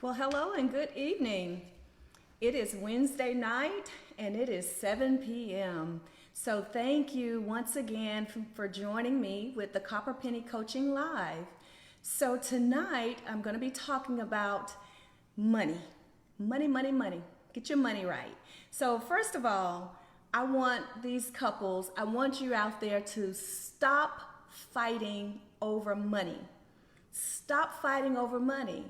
Well, hello and good evening. It is Wednesday night and it is 7 p.m. So thank you once again for joining me with the Copper Penny Coaching Live. So tonight I'm going to be talking about money. Money. Get your money right. So first of all, I want you out there to stop fighting over money. Stop fighting over money.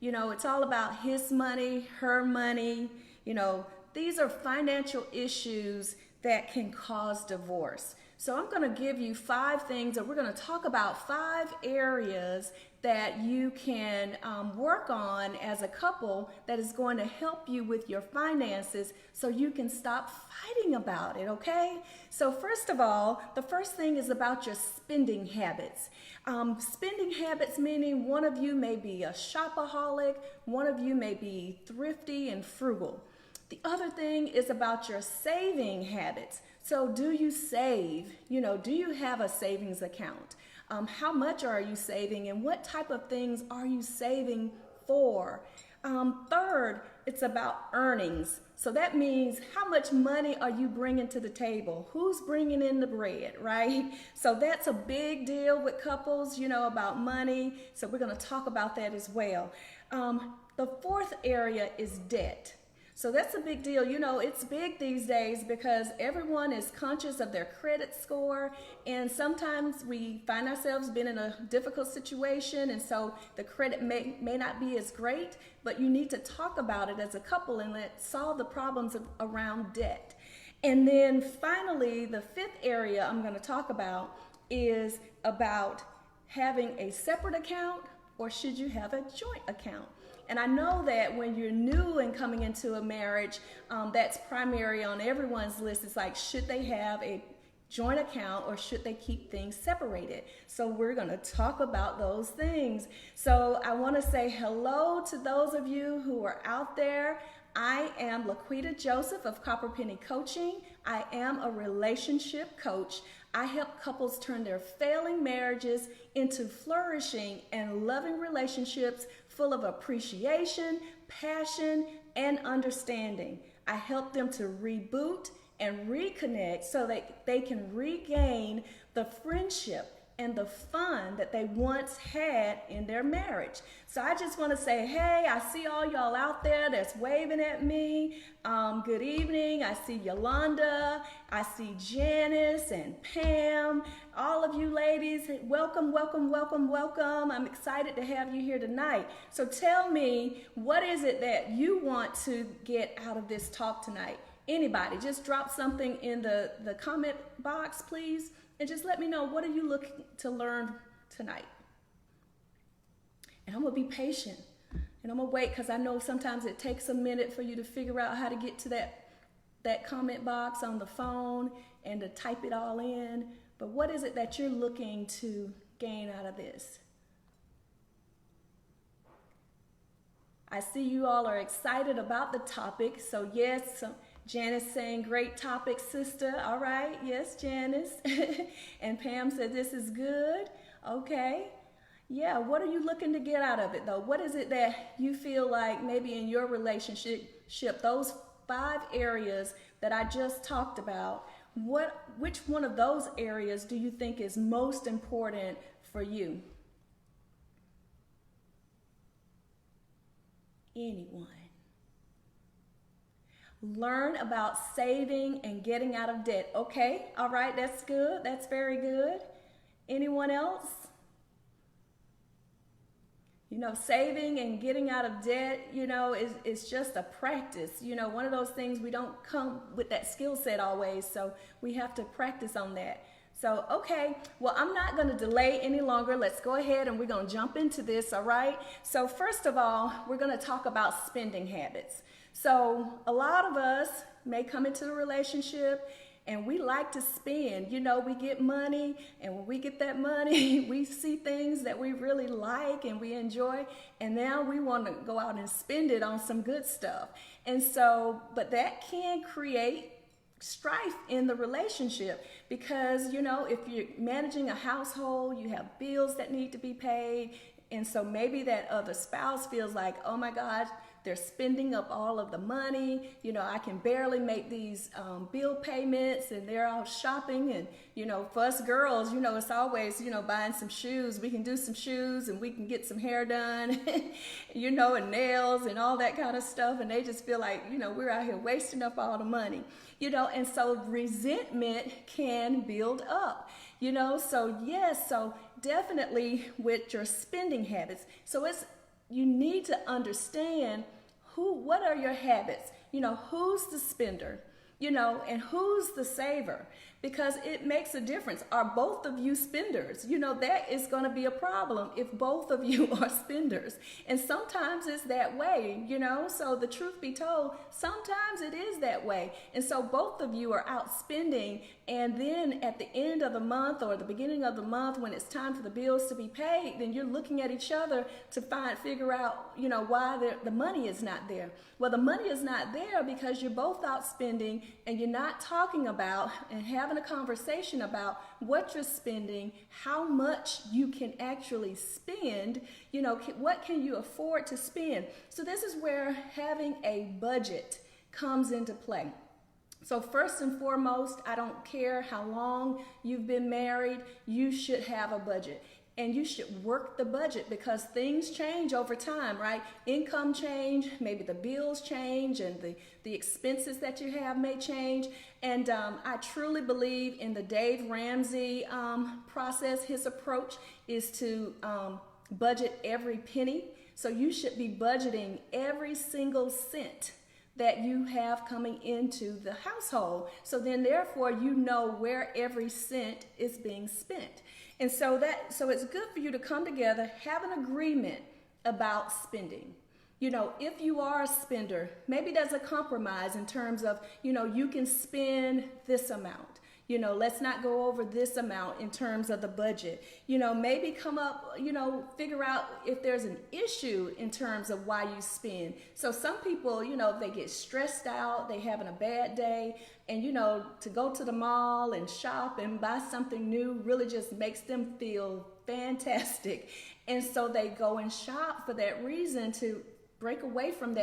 You know, it's all about his money, her money. You know, these are financial issues that can cause divorce. So I'm going to give you 5 things, or we're going to talk about 5 areas that you can work on as a couple that is going to help you with your finances so you can stop fighting about it, okay? So first of all, the first thing is about your spending habits. Spending habits meaning one of you may be a shopaholic, one of you may be thrifty and frugal. The other thing is about your saving habits. So do you save? You know, do you have a savings account? How much are you saving and what type of things are you saving for? Third, it's about earnings. So that means how much money are you bringing to the table? Who's bringing in the bread, right? So that's a big deal with couples, you know, about money. So we're going to talk about that as well. The fourth area is debt. So that's a big deal. You know, it's big these days because everyone is conscious of their credit score, and sometimes we find ourselves being in a difficult situation, and so the credit may not be as great, but you need to talk about it as a couple and let's solve the problems around debt. And then finally, the 5th area I'm going to talk about is about having a separate account, or should you have a joint account? And I know that when you're new and coming into a marriage, that's primary on everyone's list. It's like, should they have a joint account or should they keep things separated? So we're going to talk about those things. So I want to say hello to those of you who are out there. I am Laquita Joseph of Copper Penny Coaching. I am a relationship coach. I help couples turn their failing marriages into flourishing and loving relationships full of appreciation, passion, and understanding. I help them to reboot and reconnect so that they can regain the friendship and the fun that they once had in their marriage. So I just want to say, hey, I see all y'all out there that's waving at me. Good evening. I see Yolanda. I see Janice and Pam. All of you ladies, welcome. I'm excited to have you here tonight. So tell me, what is it that you want to get out of this talk tonight? Anybody, just drop something in the comment box, please. And just let me know, what are you looking to learn tonight? And I'm going to be patient. And I'm going to wait because I know sometimes it takes a minute for you to figure out how to get to that comment box on the phone and to type it all in. But what is it that you're looking to gain out of this? I see you all are excited about the topic. So yes, Janice saying, great topic, sister. All right. Yes, Janice. And Pam said, this is good. Okay. Yeah. What are you looking to get out of it, though? What is it that you feel like maybe in your relationship, those 5 areas that I just talked about, which one of those areas do you think is most important for you? Anyone? Learn about saving and getting out of debt. Okay, all right, that's good. That's very good. Anyone else? You know, saving and getting out of debt, you know, is just a practice. You know, one of those things, we don't come with that skill set always, so we have to practice on that. So, okay, well, I'm not going to delay any longer. Let's go ahead and we're going to jump into this, all right? So first of all, we're going to talk about spending habits. So a lot of us may come into a relationship and we like to spend. You know, we get money, and when we get that money, we see things that we really like and we enjoy, and now we want to go out and spend it on some good stuff. And so, but that can create strife in the relationship because, you know, if you're managing a household, you have bills that need to be paid, And so maybe that other spouse feels like, oh my God, they're spending up all of the money. I can barely make these bill payments, and they're out shopping. And, for us girls, it's always, buying some shoes. We can do some shoes, and we can get some hair done, and nails and all that kind of stuff. And they just feel like, we're out here wasting up all the money, and so resentment can build up, so yes, so definitely with your spending habits. So you need to understand what are your habits, who's the spender, and who's the saver, because it makes a difference. Are both of you spenders? That is going to be a problem if both of you are spenders. And sometimes it's that way, so the truth be told, sometimes it is that way. And so both of you are out spending, and then at the end of the month or the beginning of the month, when it's time for the bills to be paid, then you're looking at each other to figure out, why the money is not there. Well, the money is not there because you're both out spending, and you're not talking about and having a conversation about what you're spending, how much you can actually spend, what can you afford to spend. So this is where having a budget comes into play. So first and foremost, I don't care how long you've been married, you should have a budget. And you should work the budget, because things change over time, right? Income change, maybe the bills change, and the expenses that you have may change. And I truly believe in the Dave Ramsey process. His approach is to budget every penny. So you should be budgeting every single cent that you have coming into the household. So then therefore where every cent is being spent. And so it's good for you to come together, have an agreement about spending. If you are a spender, maybe there's a compromise in terms of, you can spend this amount. Let's not go over this amount in terms of the budget. Maybe come up, figure out if there's an issue in terms of why you spend. So some people, they get stressed out, they having a bad day, and to go to the mall and shop and buy something new really just makes them feel fantastic. And so they go and shop for that reason, to break away from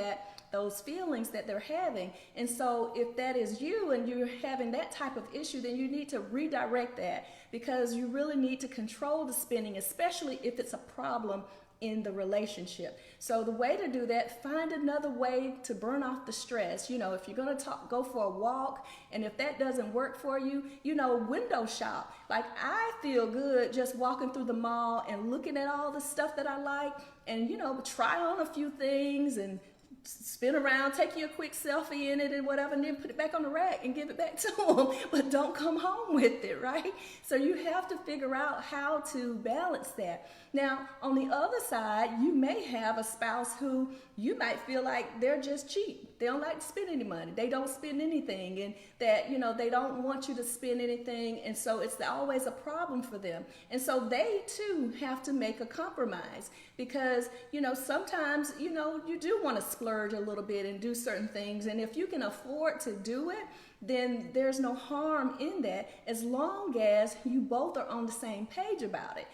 those feelings that they're having. And so if that is you and you're having that type of issue, then you need to redirect that, because you really need to control the spending, especially if it's a problem in the relationship. So the way to do that, find another way to burn off the stress. If you're going to go for a walk, and if that doesn't work for you, window shop. Like, I feel good just walking through the mall and looking at all the stuff that I like, and try on a few things and spin around, take you a quick selfie in it and whatever, and then put it back on the rack and give it back to them. But don't come home with it, right? So you have to figure out how to balance that. Now, on the other side, you may have a spouse who you might feel like they're just cheap. They don't like to spend any money. They don't spend anything, and that, they don't want you to spend anything. And so it's always a problem for them. And so they too have to make a compromise, because, sometimes, you do want to splurge a little bit and do certain things. And if you can afford to do it, then there's no harm in that, as long as you both are on the same page about it.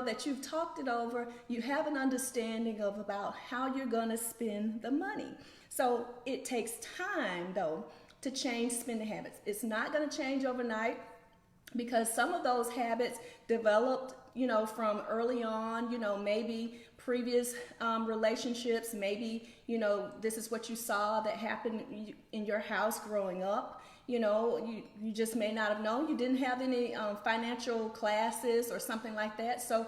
That you've talked it over, you have an understanding about how you're going to spend the money. So it takes time, though, to change spending habits. It's not going to change overnight, because some of those habits developed, from early on, maybe previous relationships, maybe, this is what you saw that happened in your house growing up. You just may not have known. You didn't have any financial classes or something like that. So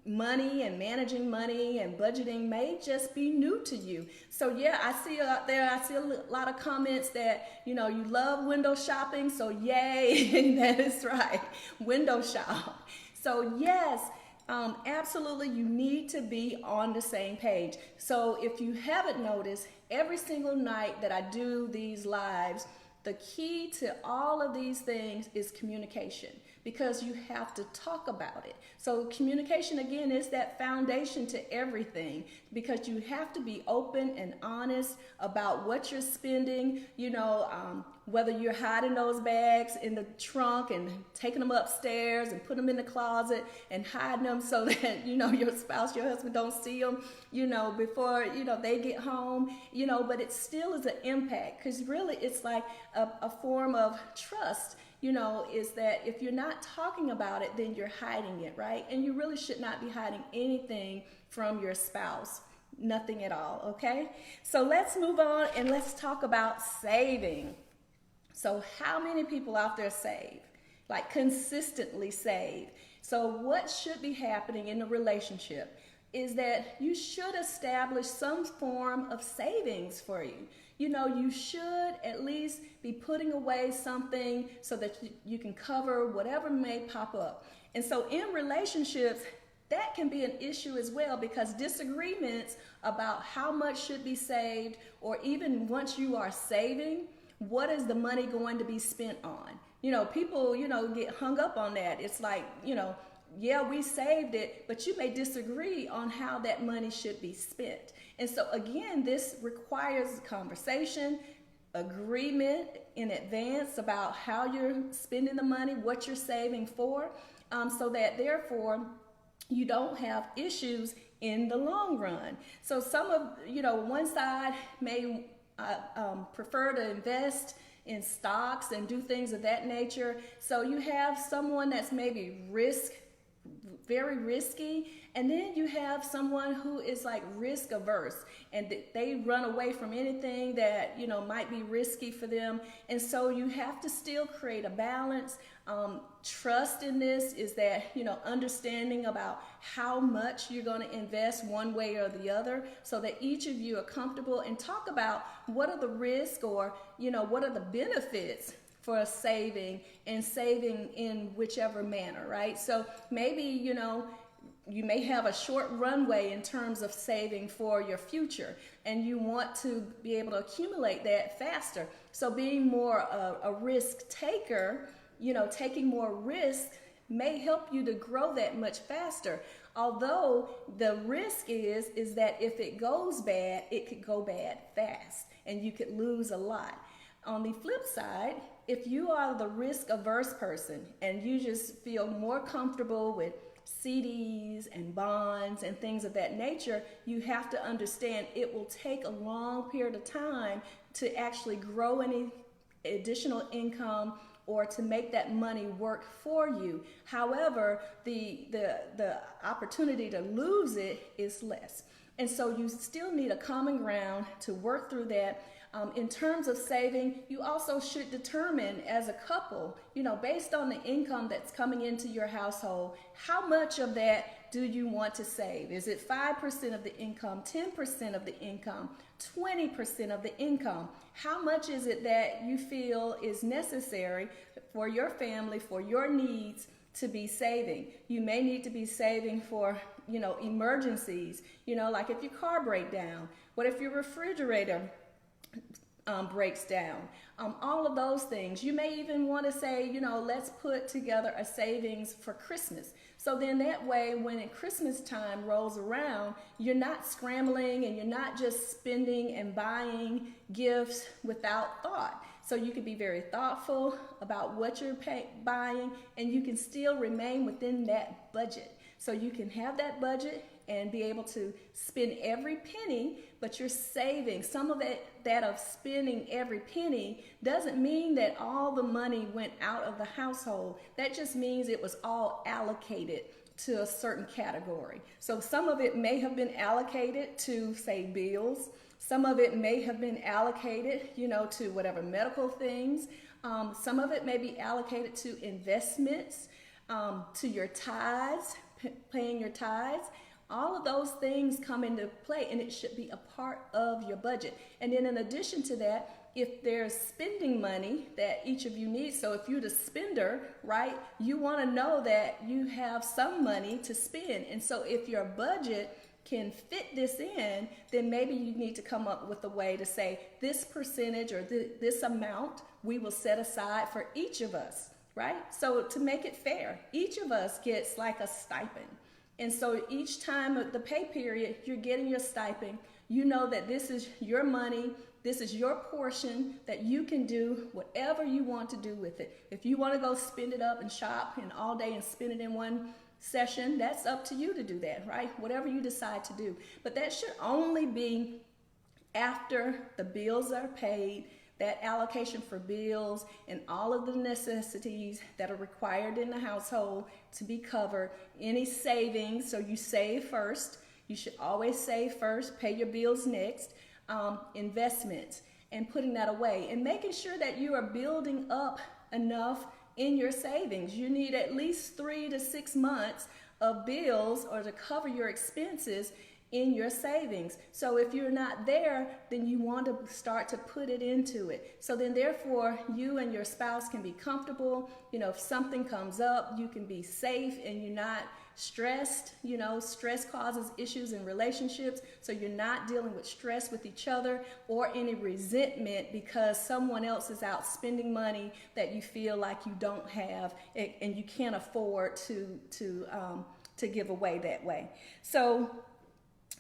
money and managing money and budgeting may just be new to you. So yeah, I see out there, I see a lot of comments that, you love window shopping. So yay, that is right, window shop. So yes, absolutely, you need to be on the same page. So if you haven't noticed, every single night that I do these lives, the key to all of these things is communication. because you have to talk about it. So communication, again, is that foundation to everything, because you have to be open and honest about what you're spending, whether you're hiding those bags in the trunk and taking them upstairs and putting them in the closet and hiding them so that, your spouse, your husband don't see them, before, they get home, but it still is an impact, because really it's like a form of trust, is that if you're not talking about it, then you're hiding it, right? And you really should not be hiding anything from your spouse. Nothing at all, okay? So let's move on and let's talk about saving. So how many people out there save? Like consistently save. So what should be happening in the relationship is that you should establish some form of savings for you. You should at least be putting away something so that you can cover whatever may pop up. And so in relationships, that can be an issue as well, because disagreements about how much should be saved, or even once you are saving, what is the money going to be spent on? People, get hung up on that. It's like, yeah, we saved it, but you may disagree on how that money should be spent. And so again, this requires conversation, agreement in advance about how you're spending the money, what you're saving for, so that therefore you don't have issues in the long run. So some of, one side may prefer to invest in stocks and do things of that nature. So you have someone that's maybe very risky, and then you have someone who is like risk averse, and they run away from anything that might be risky for them. And so you have to still create a balance. Trust in this is that understanding about how much you're going to invest one way or the other, so that each of you are comfortable, and talk about what are the risks, or what are the benefits for saving, and saving in whichever manner, right? So maybe, you may have a short runway in terms of saving for your future, and you want to be able to accumulate that faster. So being more a risk taker, taking more risk may help you to grow that much faster. Although the risk is that if it goes bad, it could go bad fast, and you could lose a lot. On the flip side, if you are the risk-averse person and you just feel more comfortable with CDs and bonds and things of that nature, you have to understand it will take a long period of time to actually grow any additional income or to make that money work for you. However, the opportunity to lose it is less. And so you still need a common ground to work through that. In terms of saving, you also should determine as a couple, based on the income that's coming into your household, how much of that do you want to save? Is it 5% of the income, 10% of the income, 20% of the income? How much is it that you feel is necessary for your family, for your needs to be saving? You may need to be saving for, emergencies, like if your car breaks down, what if your refrigerator breaks down, all of those things. You may even want to say, let's put together a savings for Christmas. So then that way, when Christmas time rolls around, you're not scrambling and you're not just spending and buying gifts without thought. So you can be very thoughtful about what you're buying, and you can still remain within that budget. So you can have that budget and be able to spend every penny, but you're saving. Some of that of spending every penny doesn't mean that all the money went out of the household. That just means it was all allocated to a certain category. So some of it may have been allocated to, say, bills. Some of it may have been allocated, to whatever medical things. Some of it may be allocated to investments, to your tithes, paying your tithes. All of those things come into play, and it should be a part of your budget. And then in addition to that, if there's spending money that each of you needs, so if you're the spender, right, you want to know that you have some money to spend. And so if your budget can fit this in, then maybe you need to come up with a way to say this percentage or this amount we will set aside for each of us, right? So to make it fair, each of us gets like a stipend. And so each time of the pay period, you're getting your stipend. You know that this is your money. This is your portion that you can do whatever you want to do with it. If you want to go spend it up and shop and all day and spend it in one session, that's up to you to do that, right? Whatever you decide to do. But that should only be after the bills are paid, that allocation for bills and all of the necessities that are required in the household to be covered. Any savings, so you save first. You should always save first, pay your bills next. Investments and putting that away and making sure that you are building up enough in your savings. You need at least 3 to 6 months of bills or to cover your expenses in your savings. So if you're not there, then you want to start to put it into it. So then therefore you and your spouse can be comfortable. You know, if something comes up, you can be safe and you're not stressed. You know, stress causes issues in relationships. So you're not dealing with stress with each other or any resentment because someone else is out spending money that you feel like you don't have and you can't afford to give away that way. So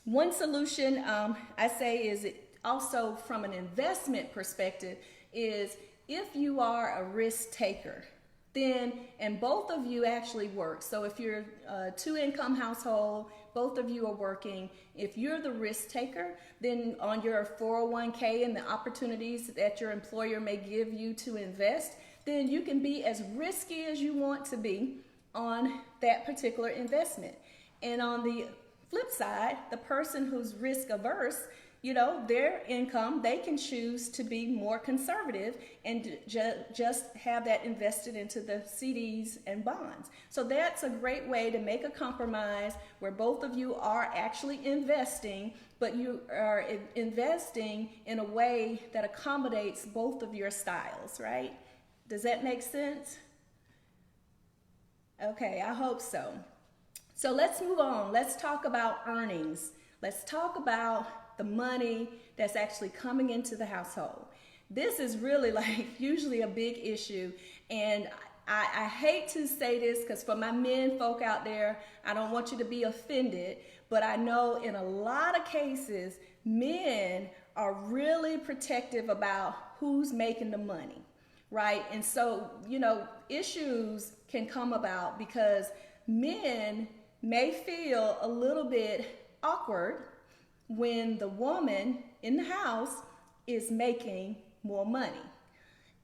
one solution I say is also from an investment perspective is if you are a risk taker, then, and both of you actually work. So if you're a 2-income household, both of you are working. If you're the risk taker, then on your 401k and the opportunities that your employer may give you to invest, then you can be as risky as you want to be on that particular investment. And on the flip side, the person who's risk averse, you know, their income, they can choose to be more conservative and just have that invested into the CDs and bonds. So that's a great way to make a compromise where both of you are actually investing, but you are investing in a way that accommodates both of your styles, right? Does that make sense? Okay, I hope so. So let's move on. Let's talk about earnings. Let's talk about the money that's actually coming into the household. This is really like usually a big issue, and I hate to say this because for my men folk out there, I don't want you to be offended, but I know in a lot of cases, men are really protective about who's making the money, right? And so, you know, issues can come about because men may feel a little bit awkward when the woman in the house is making more money.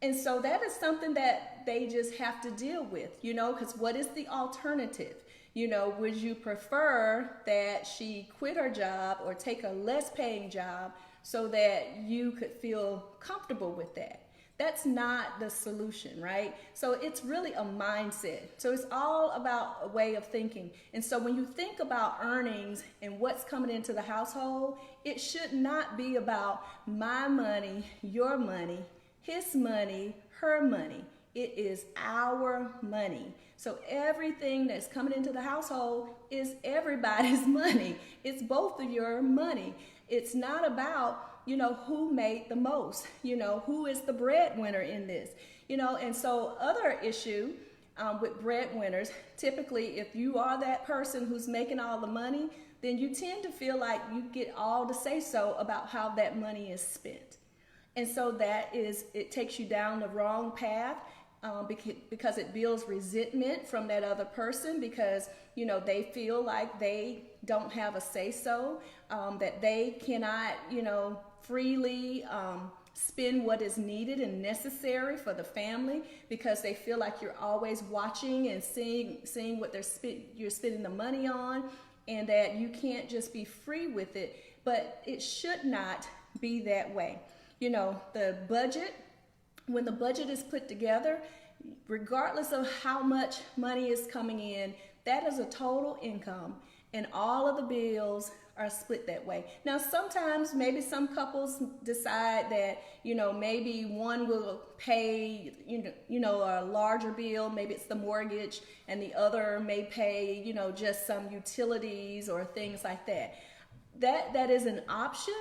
And so that is something that they just have to deal with, you know, because what is the alternative? You know, would you prefer that she quit her job or take a less paying job so that you could feel comfortable with that? That's not the solution, right? So it's really a mindset. So it's all about a way of thinking. And so when you think about earnings and what's coming into the household, it should not be about my money, your money, his money, her money. It is our money. So everything that's coming into the household is everybody's money. It's both of your money. It's not about, you know, who made the most, you know, who is the breadwinner in this, you know. And so other issue with breadwinners, typically if you are that person who's making all the money, then you tend to feel like you get all the say so about how that money is spent. And so it takes you down the wrong path because it builds resentment from that other person because, you know, they feel like they don't have a say so, that they cannot, you know, freely spend what is needed and necessary for the family because they feel like you're always watching and seeing what you're spending the money on, and that you can't just be free with it. But it should not be that way. You know, the budget, when the budget is put together, regardless of how much money is coming in, that is a total income, and all of the bills are split that way. Now, sometimes maybe some couples decide that, you know, maybe one will pay, you know, a larger bill, maybe it's the mortgage, and the other may pay, you know, just some utilities or things like that. That is an option,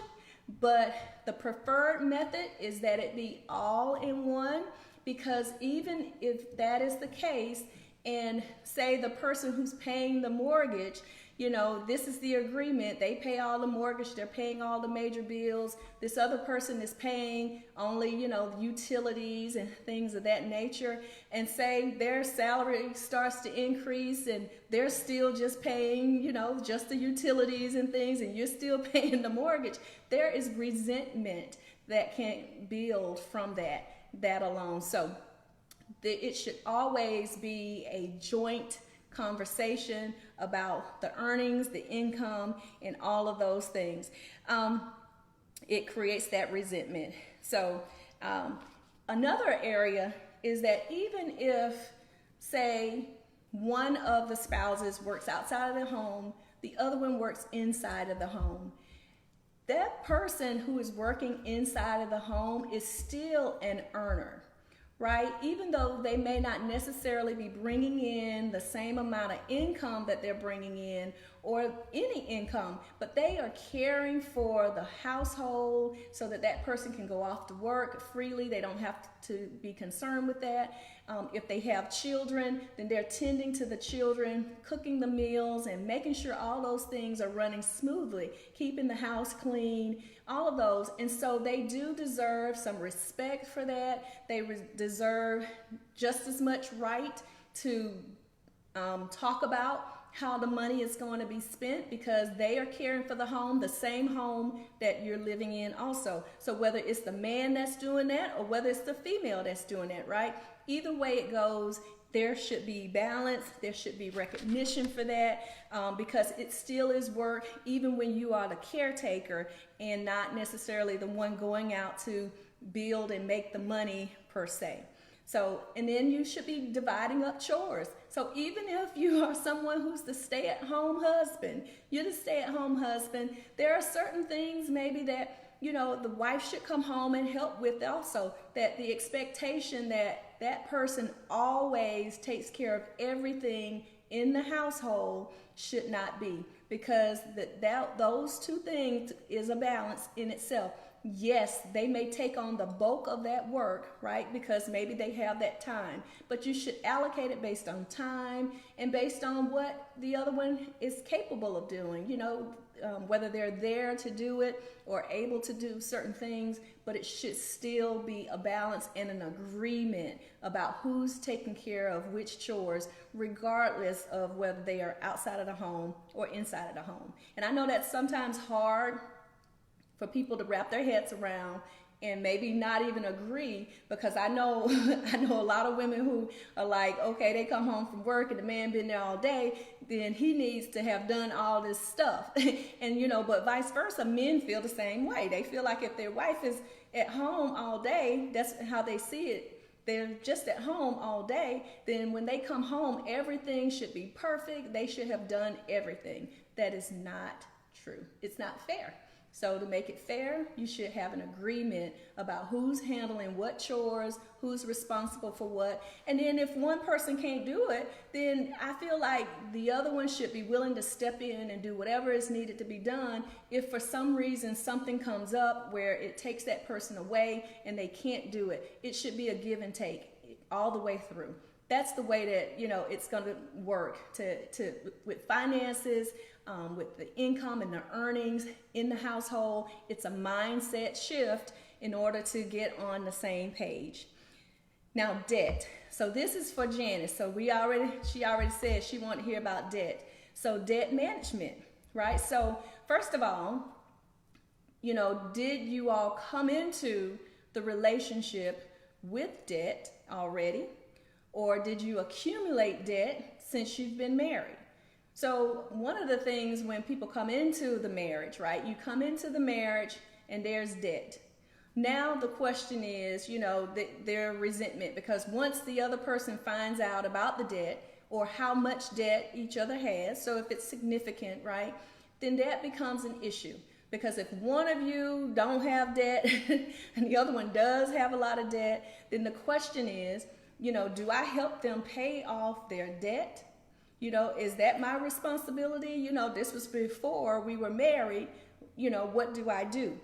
but the preferred method is that it be all in one, because even if that is the case, and say the person who's paying the mortgage, this is the agreement. They pay all the mortgage. They're paying all the major bills. This other person is paying only, utilities and things of that nature. And say their salary starts to increase and they're still just paying, just the utilities and things, and you're still paying the mortgage. There is resentment that can build from that alone. So it should always be a joint conversation about the earnings, the income, and all of those things. It creates that resentment. So another area is that even if, say, one of the spouses works outside of the home, the other one works inside of the home, that person who is working inside of the home is still an earner, right? Even though they may not necessarily be bringing in the same amount of income that they're bringing in or any income, but they are caring for the household so that that person can go off to work freely. They don't have to be concerned with that. If they have children, then they're tending to the children, cooking the meals, and making sure all those things are running smoothly, keeping the house clean, all of those. And so they do deserve some respect for that. They deserve just as much right to talk about how the money is going to be spent, because they are caring for the home, the same home that you're living in also. So whether it's the man that's doing that or whether it's the female that's doing that, right? Either way it goes, there should be balance. There should be recognition for that, because it still is work, even when you are the caretaker and not necessarily the one going out to build and make the money per se. So, and then you should be dividing up chores. So even if you are someone who's the stay-at-home husband, you're the stay-at-home husband, there are certain things maybe that, the wife should come home and help with also, that the expectation that that person always takes care of everything in the household should not be, because those two things is a balance in itself. Yes, they may take on the bulk of that work, right? Because maybe they have that time, but you should allocate it based on time and based on what the other one is capable of doing, whether they're there to do it or able to do certain things, but it should still be a balance and an agreement about who's taking care of which chores, regardless of whether they are outside of the home or inside of the home. And I know that's sometimes hard for people to wrap their heads around and maybe not even agree, because I know a lot of women who are like, okay, they come home from work and the man been there all day, then he needs to have done all this stuff. And but vice versa, men feel the same way. They feel like if their wife is at home all day, that's how they see it. They're just at home all day, then when they come home, everything should be perfect. They should have done everything. That is not true. It's not fair. So to make it fair, you should have an agreement about who's handling what chores, who's responsible for what. And then if one person can't do it, then I feel like the other one should be willing to step in and do whatever is needed to be done. If for some reason something comes up where it takes that person away and they can't do it, it should be a give and take all the way through. That's the way that, it's going to work with finances, with the income and the earnings in the household. It's a mindset shift in order to get on the same page. Now, debt. So this is for Janice. So she already said she wanted to hear about debt. So debt management, right? So first of all, did you all come into the relationship with debt already? Or did you accumulate debt since you've been married? So one of the things when people come into the marriage, right? You come into the marriage and there's debt. Now the question is, their resentment, because once the other person finds out about the debt or how much debt each other has, so if it's significant, right, then that becomes an issue. Because if one of you don't have debt and the other one does have a lot of debt, then the question is, do I help them pay off their debt? Is that my responsibility? This was before we were married. What do I do?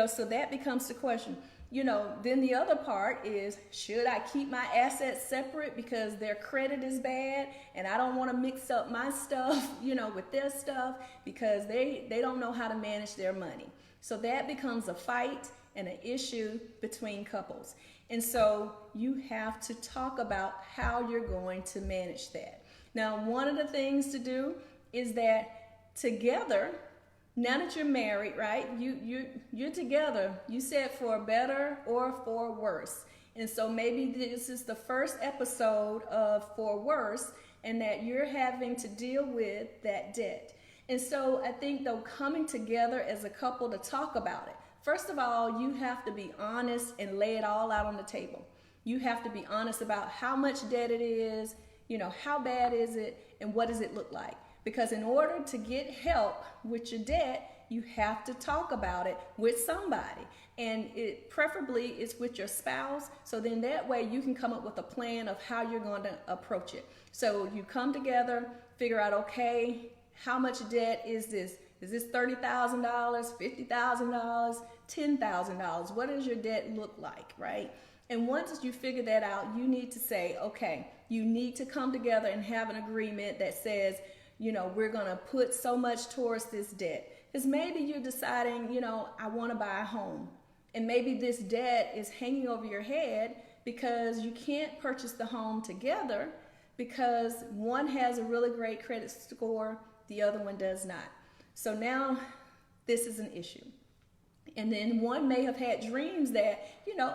So that becomes the question. Then the other part is, should I keep my assets separate because their credit is bad and I don't want to mix up my stuff, with their stuff because they don't know how to manage their money. So that becomes a fight and an issue between couples. And so you have to talk about how you're going to manage that. Now, one of the things to do is that together, now that you're married, right, you're together. You said for better or for worse. And so maybe this is the first episode of for worse, and that you're having to deal with that debt. And so I think, though, coming together as a couple to talk about it, first of all, you have to be honest and lay it all out on the table. You have to be honest about how much debt it is, how bad is it, and what does it look like? Because in order to get help with your debt, you have to talk about it with somebody. And it preferably is with your spouse. So then that way you can come up with a plan of how you're going to approach it. So you come together, figure out, okay, how much debt is this? Is this $30,000, $50,000, $10,000? What does your debt look like, right? And once you figure that out, you need to say, okay, you need to come together and have an agreement that says, we're going to put so much towards this debt. Because maybe you're deciding, I want to buy a home. And maybe this debt is hanging over your head because you can't purchase the home together because one has a really great credit score, the other one does not. So now this is an issue. And then one may have had dreams that,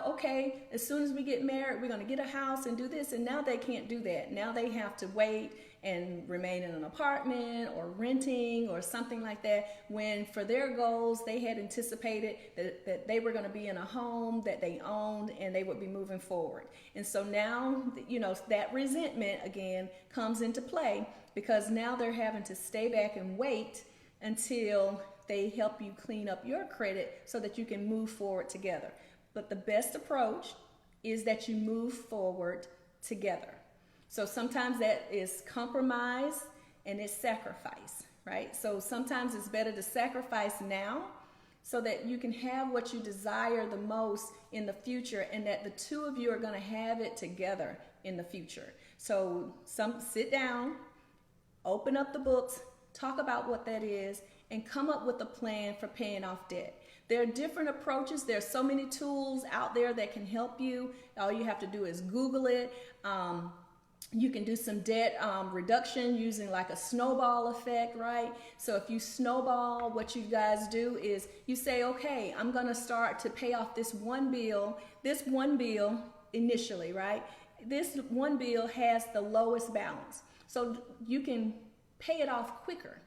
okay, as soon as we get married, we're going to get a house and do this. And now they can't do that. Now they have to wait and remain in an apartment or renting or something like that, when for their goals, they had anticipated that they were going to be in a home that they owned and they would be moving forward. And so now, that resentment again comes into play because now they're having to stay back and wait until they help you clean up your credit so that you can move forward together. But the best approach is that you move forward together. So sometimes that is compromise and it's sacrifice, right? So sometimes it's better to sacrifice now so that you can have what you desire the most in the future, and that the two of you are going to have it together in the future. So sit down, open up the books, talk about what that is, and come up with a plan for paying off debt. There are different approaches. There are so many tools out there that can help you. All you have to do is Google it. You can do some debt reduction using like a snowball effect, right? So if you snowball, what you guys do is you say, okay, I'm going to start to pay off this one bill initially, right? This one bill has the lowest balance. So you can pay it off quicker.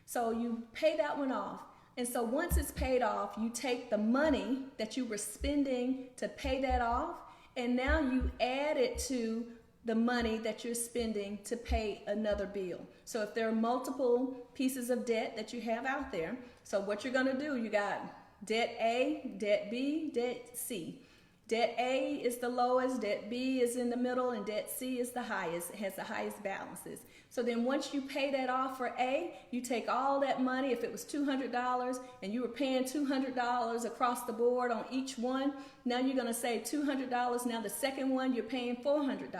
So you pay that one off. And so once it's paid off, you take the money that you were spending to pay that off, and now you add it to the money that you're spending to pay another bill. So if there are multiple pieces of debt that you have out there, so what you're going to do, you got debt A, debt B, debt C. Debt A is the lowest, debt B is in the middle, and debt C is the highest. It has the highest balances. So then once you pay that off for A, you take all that money. If it was $200 and you were paying $200 across the board on each one, now you're going to save $200. Now the second one, you're paying $400.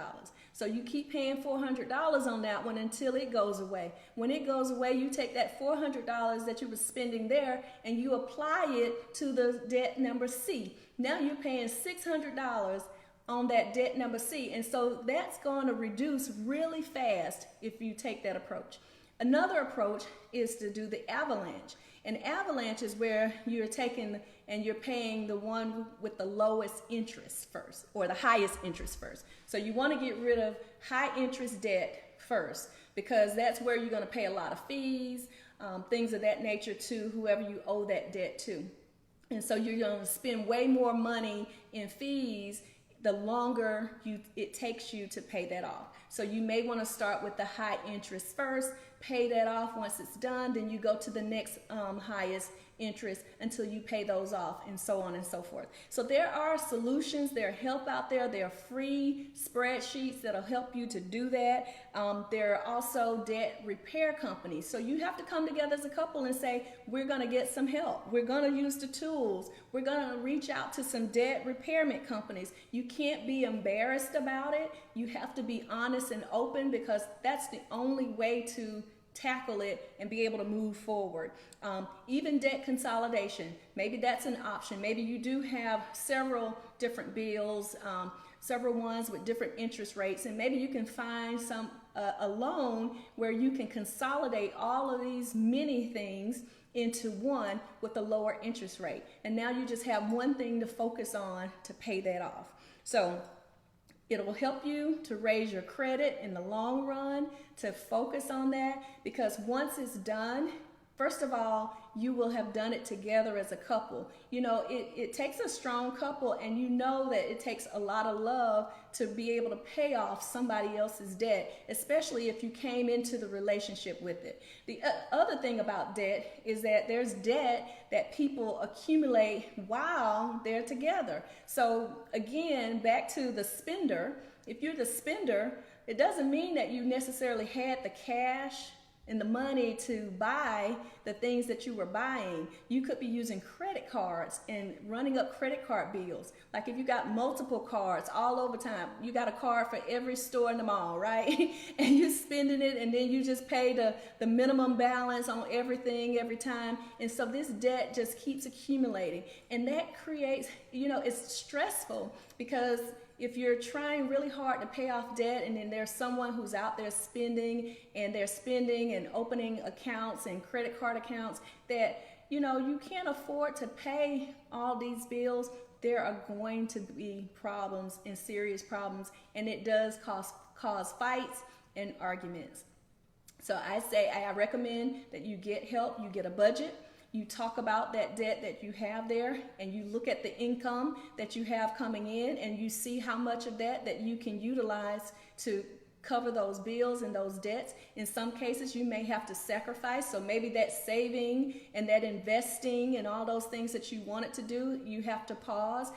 So you keep paying $400 on that one until it goes away. When it goes away, you take that $400 that you were spending there and you apply it to the debt number C. Now you're paying $600 on that debt number C. And so that's going to reduce really fast if you take that approach. Another approach is to do the avalanche. An avalanche is where you're taking and you're paying the one with the lowest interest first, or the highest interest first. So you want to get rid of high interest debt first, because that's where you're going to pay a lot of fees, things of that nature to whoever you owe that debt to. And so you're going to spend way more money in fees the longer it takes you to pay that off. So you may want to start with the high interest first, pay that off. Once it's done, then you go to the next highest interest until you pay those off, and so on and so forth. So there are solutions, there are help out there, there are free spreadsheets that'll help you to do that. There are also debt repair companies. So you have to come together as a couple and say, we're going to get some help. We're going to use the tools. We're going to reach out to some debt repairment companies. You can't be embarrassed about it. You have to be honest and open, because that's the only way to tackle it and be able to move forward. Even debt consolidation, maybe that's an option. Maybe you do have several different bills, several ones with different interest rates, and maybe you can find a loan where you can consolidate all of these many things into one with a lower interest rate. And now you just have one thing to focus on to pay that off. So it will help you to raise your credit in the long run, to focus on that, because once it's done, first of all, you will have done it together as a couple. You know, it takes a strong couple, and you know that it takes a lot of love to be able to pay off somebody else's debt, especially if you came into the relationship with it. The other thing about debt is that there's debt that people accumulate while they're together. So again, back to the spender, if you're the spender, it doesn't mean that you necessarily had the cash and the money to buy the things that you were buying. You could be using credit cards and running up credit card bills. Like if you got multiple cards all over time, you got a card for every store in the mall, right? And you're spending it, and then you just pay the minimum balance on everything every time. And so this debt just keeps accumulating. And that creates, you know, it's stressful, because if you're trying really hard to pay off debt, and then there's someone who's out there spending, and they're spending and opening accounts and credit card accounts that, you know, you can't afford to pay all these bills, there are going to be problems, and serious problems, and it does cause fights and arguments. So I recommend that you get help, you get a budget. You talk about that debt that you have there, and you look at the income that you have coming in, and you see how much of that you can utilize to cover those bills and those debts. In some cases, you may have to sacrifice. So maybe that saving and that investing and all those things that you wanted to do, you have to pause.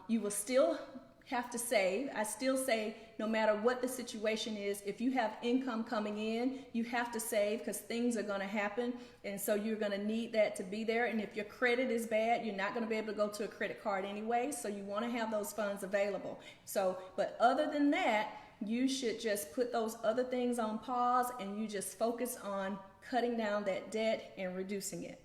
You will still have to save. I still say, no matter what the situation is, if you have income coming in, you have to save, because things are going to happen, and so you're going to need that to be there. And if your credit is bad, you're not going to be able to go to a credit card anyway, so you want to have those funds available. So, but other than that, you should just put those other things on pause, and you just focus on cutting down that debt and reducing it.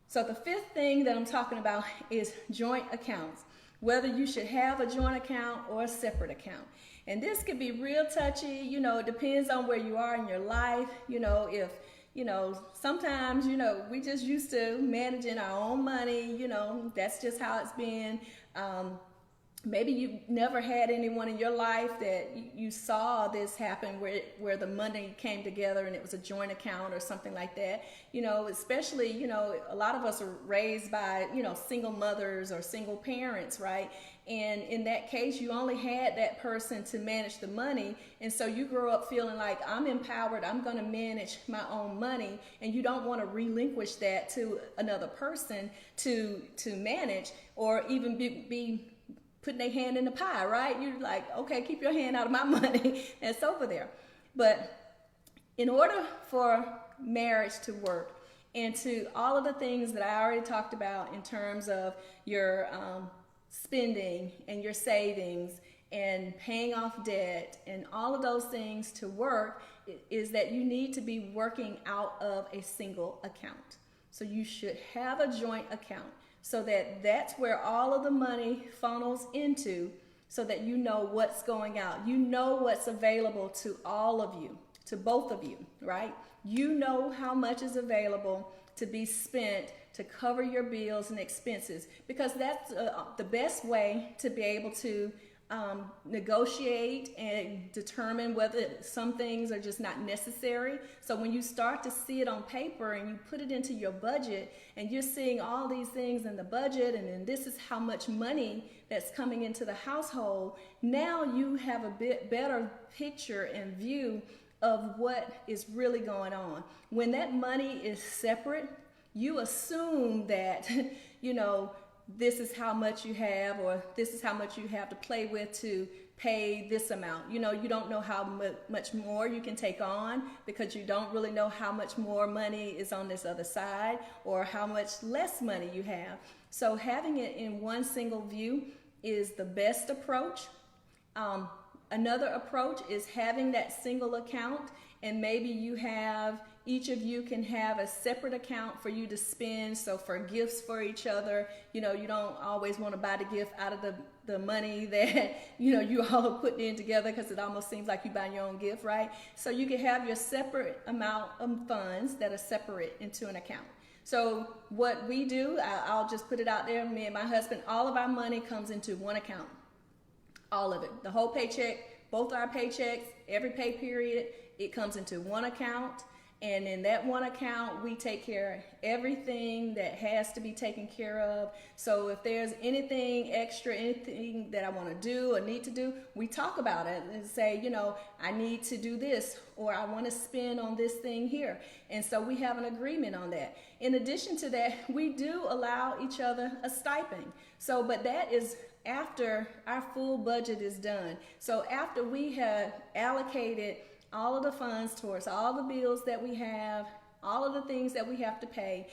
So the fifth thing that I'm talking about is joint accounts. Whether you should have a joint account or a separate account. And this could be real touchy, you know, it depends on where you are in your life. You know, if, you know, sometimes, you know, we just used to managing our own money, you know, that's just how it's been. Maybe you've never had anyone in your life that you saw this happen where the money came together and it was a joint account or something like that. You know, especially, you know, a lot of us are raised by, you know, single mothers or single parents, right? And in that case, you only had that person to manage the money. And so you grow up feeling like, I'm empowered, I'm going to manage my own money. And you don't want to relinquish that to another person to manage, or even be putting their hand in the pie, right? You're like, okay, keep your hand out of my money. It's over there. But in order for marriage to work, and to all of the things that I already talked about in terms of your spending and your savings and paying off debt and all of those things to work, is that you need to be working out of a single account. So you should have a joint account, so that's where all of the money funnels into, so that you know what's going out. You know what's available to all of you, to both of you, right? You know how much is available to be spent to cover your bills and expenses, because that's the best way to be able to negotiate and determine whether some things are just not necessary. So when you start to see it on paper and you put it into your budget, and you're seeing all these things in the budget, and then this is how much money that's coming into the household, now you have a bit better picture and view of what is really going on. When that money is separate, you assume that, this is how much you have, or this is how much you have to play with to pay this amount. You don't know how much more you can take on, because you don't really know how much more money is on this other side, or how much less money you have. So having it in one single view is the best approach. Another approach is having that single account, and maybe each of you can have a separate account for you to spend. So for gifts for each other, you don't always want to buy the gift out of the money that, you all are putting in together, because it almost seems like you buying your own gift, right? So you can have your separate amount of funds that are separate into an account. So what we do, I'll just put it out there, me and my husband, all of our money comes into one account. All of it, the whole paycheck, both our paychecks, every pay period, it comes into one account. And in that one account, we take care of everything that has to be taken care of. So if there's anything extra, anything that I want to do or need to do, we talk about it and say, I need to do this, or I want to spend on this thing here. And so we have an agreement on that. In addition to that, we do allow each other a stipend. So, but that is after our full budget is done. So after we have allocated all of the funds towards all the bills that we have, all of the things that we have to pay,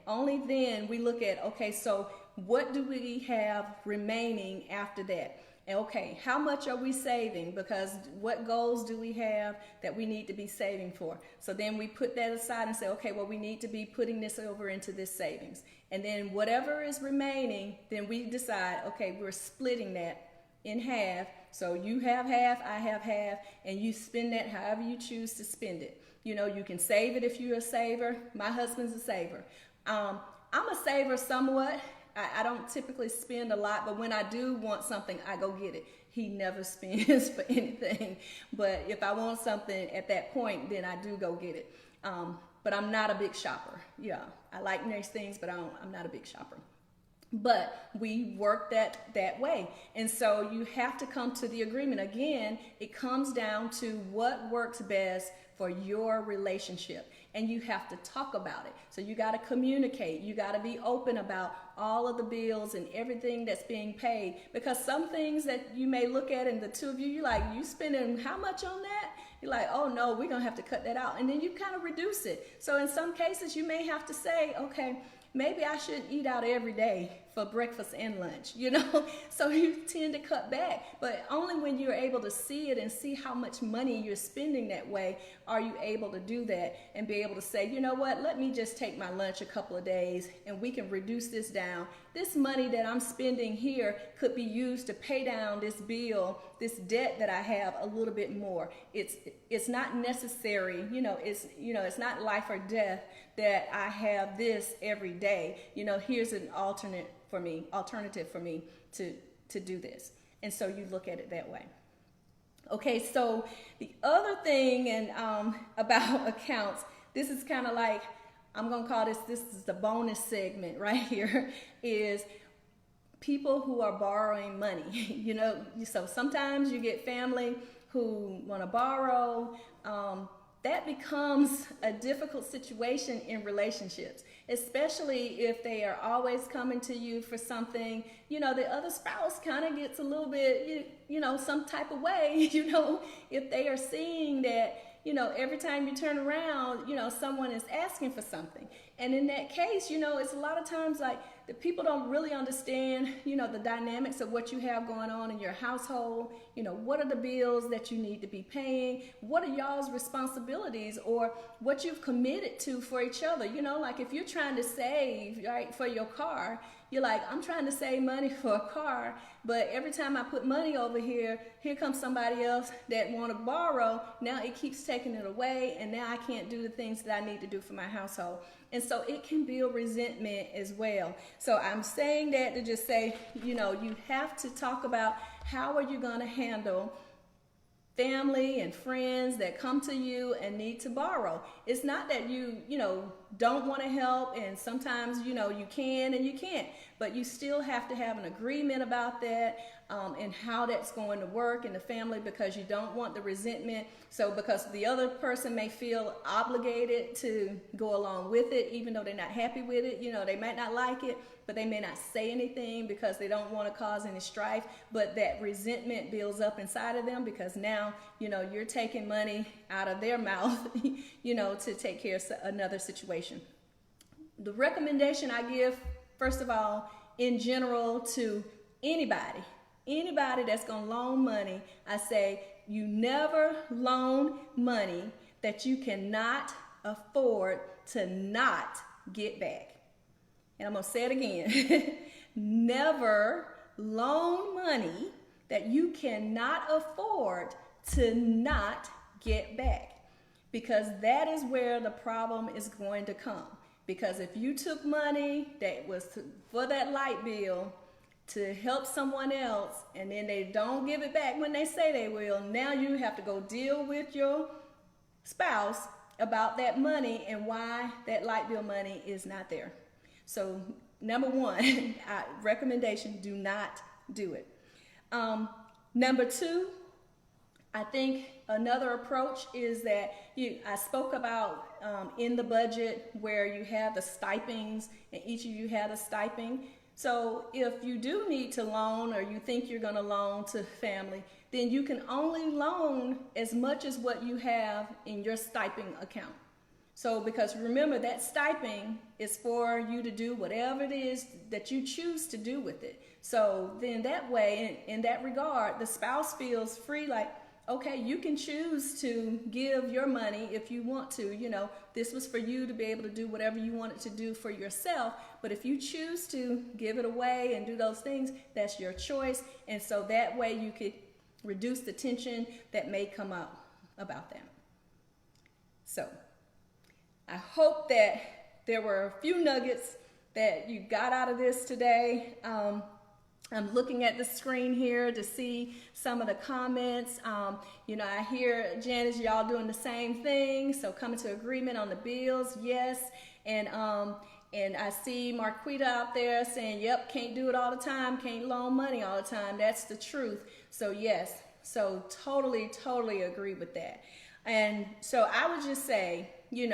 only then we look at, okay, so what do we have remaining after that? And okay, how much are we saving? Because what goals do we have that we need to be saving for? So then we put that aside and say, okay, well, we need to be putting this over into this savings. And then whatever is remaining, then we decide, okay, we're splitting that in half. So you have half, I have half, and you spend that however you choose to spend it. You can save it if you're a saver. My husband's a saver. I'm a saver somewhat. I don't typically spend a lot, but when I do want something, I go get it. He never spends for anything. But if I want something at that point, then I do go get it. But I'm not a big shopper. Yeah, I like nice things, but I'm not a big shopper. But we work that way. And so you have to come to the agreement. Again, it comes down to what works best for your relationship. And you have to talk about it. So you got to communicate. You got to be open about all of the bills and everything that's being paid. Because some things that you may look at, and the two of you, you're like, you spending how much on that? You're like, oh no, we're going to have to cut that out. And then you kind of reduce it. So in some cases, you may have to say, okay, maybe I shouldn't eat out every day for breakfast and lunch, so you tend to cut back. But only when you're able to see it and see how much money you're spending that way are you able to do that and be able to say, you know what, let me just take my lunch a couple of days and we can reduce this down. This money that I'm spending here could be used to pay down this bill, this debt that I have a little bit more. It's not necessary, it's not life or death that I have this every day. Here's an alternative for me to do this. And so you look at it that way. Okay, so the other thing about accounts, this is kind of like, I'm going to call this is the bonus segment right here, is people who are borrowing money. So sometimes you get family who want to borrow. That becomes a difficult situation in relationships, especially if they are always coming to you for something. The other spouse kind of gets a little bit, some type of way, if they are seeing that, every time you turn around, someone is asking for something. And in that case, it's a lot of times like the people don't really understand, the dynamics of what you have going on in your household. What are the bills that you need to be paying? What are y'all's responsibilities, or what you've committed to for each other? Like if you're trying to save, right, for your car, you're like, I'm trying to save money for a car, but every time I put money over here comes somebody else that want to borrow. Now it keeps taking it away, and now I can't do the things that I need to do for my household. And so it can build resentment as well. So I'm saying that to just say, you have to talk about how are you going to handle family and friends that come to you and need to borrow. It's not that you don't want to help, and sometimes, you can and you can't, but you still have to have an agreement about that, and how that's going to work in the family, because you don't want the resentment. So because the other person may feel obligated to go along with it, even though they're not happy with it, they might not like it, but they may not say anything because they don't want to cause any strife, but that resentment builds up inside of them because now, you're taking money out of their mouth, to take care of another situation. The recommendation I give, first of all, in general, to anybody that's going to loan money, I say you never loan money that you cannot afford to not get back. And I'm going to say it again. Never loan money that you cannot afford to not get back, because that is where the problem is going to come. Because if you took money that was for that light bill to help someone else, and then they don't give it back when they say they will, now you have to go deal with your spouse about that money and why that light bill money is not there. So number one, recommendation, do not do it. Number two, I think another approach is that I spoke about in the budget where you have the stipends, and each of you have a stipend. So if you do need to loan, or you think you're going to loan to family, then you can only loan as much as what you have in your stipend account. So because remember, that stipend is for you to do whatever it is that you choose to do with it. So then that way, in that regard, the spouse feels free, like, okay, you can choose to give your money if you want to. This was for you to be able to do whatever you wanted to do for yourself. But if you choose to give it away and do those things, that's your choice. And so that way you could reduce the tension that may come up about that. So I hope that there were a few nuggets that you got out of this today. I'm looking at the screen here to see some of the comments. I hear, Janice, y'all doing the same thing. So coming to agreement on the bills, yes. And I see Marquita out there saying, yep, can't do it all the time, can't loan money all the time. That's the truth. So yes, so totally agree with that. And so I would just say, you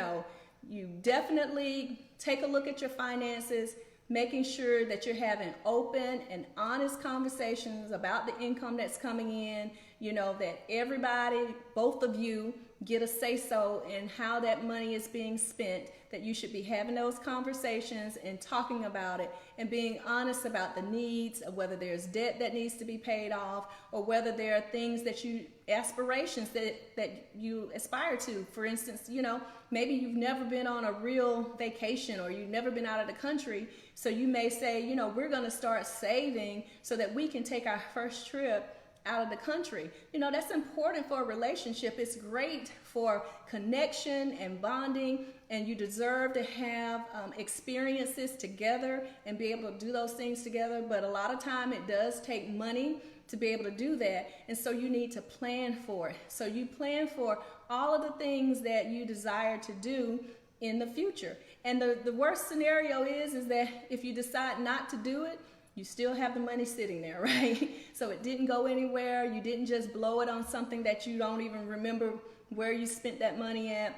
definitely take a look at your finances, making sure that you're having open and honest conversations about the income that's coming in, that everybody, both of you, get a say-so in how that money is being spent, that you should be having those conversations and talking about it and being honest about the needs of whether there's debt that needs to be paid off, or whether there are things that aspirations that you aspire to. For instance, maybe you've never been on a real vacation, or you've never been out of the country. So you may say, we're going to start saving so that we can take our first trip out of the country. That's important for a relationship. It's great for connection and bonding, and you deserve to have experiences together and be able to do those things together. But a lot of time it does take money to be able to do that, and so you need to plan for it. So you plan for all of the things that you desire to do in the future. And the worst scenario is that if you decide not to do it, you still have the money sitting there, right? So it didn't go anywhere. You didn't just blow it on something that you don't even remember where you spent that money at.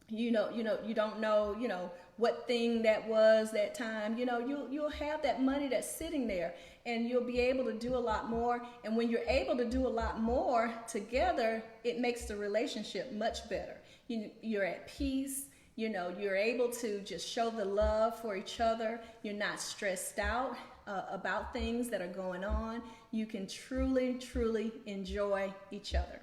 You don't know, what thing that was that time. You'll have that money that's sitting there, and you'll be able to do a lot more. And when you're able to do a lot more together, it makes the relationship much better. You're at peace. You're able to just show the love for each other. You're not stressed out about things that are going on. You can truly enjoy each other.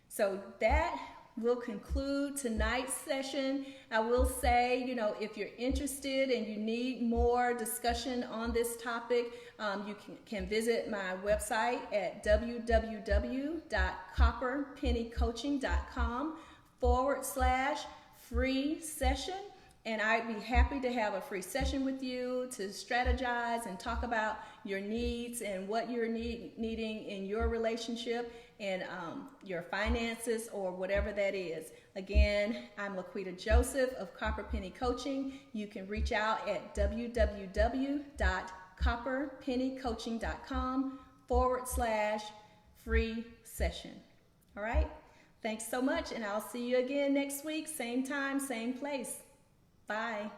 So that will conclude tonight's session. I will say, if you're interested and you need more discussion on this topic, you can visit my website at www.copperpennycoaching.com/free session, And I'd be happy to have a free session with you to strategize and talk about your needs and what you're needing in your relationship and your finances or whatever that is. Again, I'm Laquita Joseph of Copper Penny Coaching. You can reach out at www.copperpennycoaching.com/free session. All right? Thanks so much, and I'll see you again next week, same time, same place. Bye.